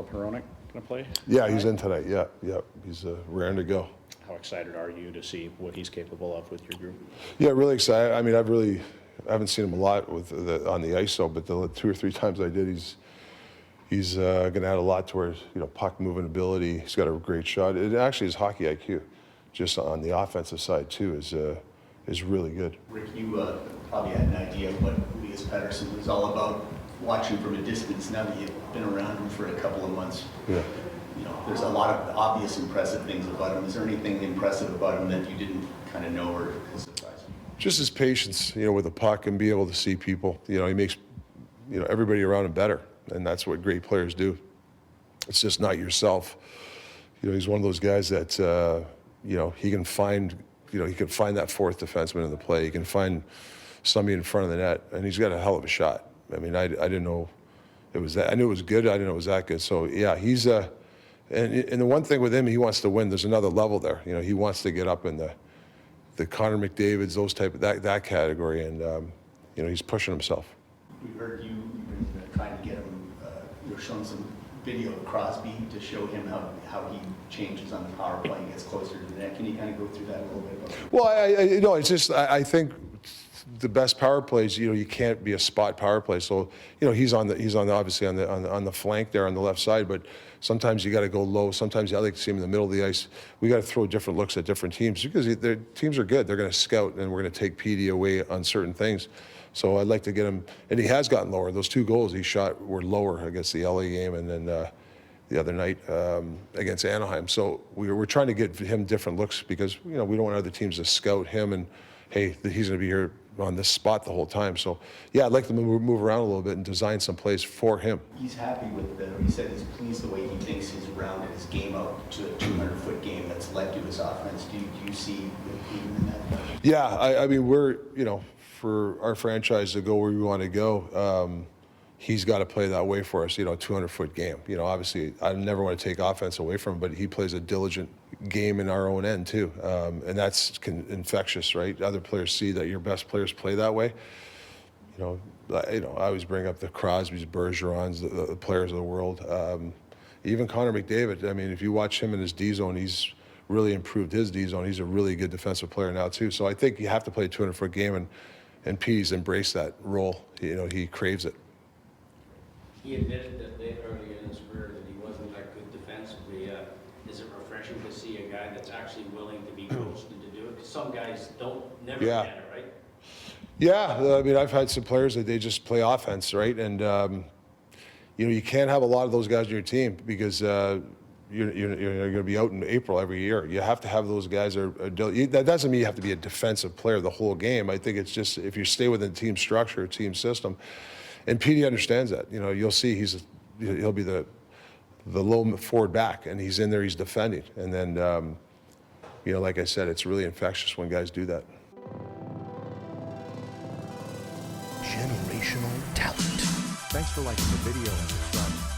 Hronek going to play? Yeah, he's in tonight. Yeah. He's raring to go. How excited are you to see what he's capable of with your group? Yeah, really excited. I mean, I haven't seen him a lot on the ice, though, but the 2 or 3 times I did, he's going to add a lot towards puck moving ability. He's got a great shot. It actually, his hockey IQ, just on the offensive side too, is really good. Rick, you probably had an idea of what Elias Pettersson was all about. Watching from a distance, now that you've been around him for a couple of months, Yeah. There's a lot of obvious impressive things about him. Is there anything impressive about him that you didn't kind of know or surprise you? Just his patience, with the puck and be able to see people. He makes, everybody around him better, and that's what great players do. It's just not yourself. He's one of those guys that, he can find, that fourth defenseman in the play. He can find somebody in front of the net, and he's got a hell of a shot. I mean, I didn't know it was that. I knew it was good. I didn't know it was that good. So yeah, he's and the one thing with him, he wants to win. There's another level there. He wants to get up in the Connor McDavids, those type of that category, and he's pushing himself. We heard you've been trying to get him. You're showing some video of Crosby to show him how he changes on the power play and gets closer to the net. Can you kind of go through that a little bit? Well, it's just I think the best power plays, you can't be a spot power play. So, he's obviously on the flank there on the left side, but sometimes you got to go low. Sometimes I like to see him in the middle of the ice. We got to throw different looks at different teams because their teams are good. They're going to scout, and we're going to take PD away on certain things. So I'd like to get him, and he has gotten lower. Those 2 goals he shot were lower against the LA game, and then the other night against Anaheim. So we're trying to get him different looks because we don't want other teams to scout him and hey, he's going to be here on this spot the whole time. So yeah, I'd like to move around a little bit and design some plays for him. He's happy with he said he's pleased the way he thinks he's rounded his game out to a 200-foot game that's led to his offense. Do you see him in that? Yeah, I mean, we're, for our franchise to go where we want to go, he's got to play that way for us, a 200-foot game. Obviously, I never want to take offense away from him, but he plays a diligent game in our own end, too. And that's infectious, right? Other players see that your best players play that way. I always bring up the Crosbys, Bergerons, the players of the world. Even Connor McDavid, I mean, if you watch him in his D zone, he's really improved his D zone. He's a really good defensive player now, too. So I think you have to play a 200-foot game, and Petey's embraced that role. He craves it. He admitted that late early in his career that he wasn't that good defensively. Is it refreshing to see a guy that's actually willing to be coached and to do it? Because some guys never get it, right? Yeah, I mean, I've had some players that they just play offense, right? And, you can't have a lot of those guys on your team because you're going to be out in April every year. You have to have those guys. That doesn't mean you have to be a defensive player the whole game. I think it's just if you stay within team structure, team system. And Petey understands that. You'll see he'll be the low forward back, and he's in there, he's defending. And then, like I said, it's really infectious when guys do that. Generational talent. Thanks for liking the video and subscribing.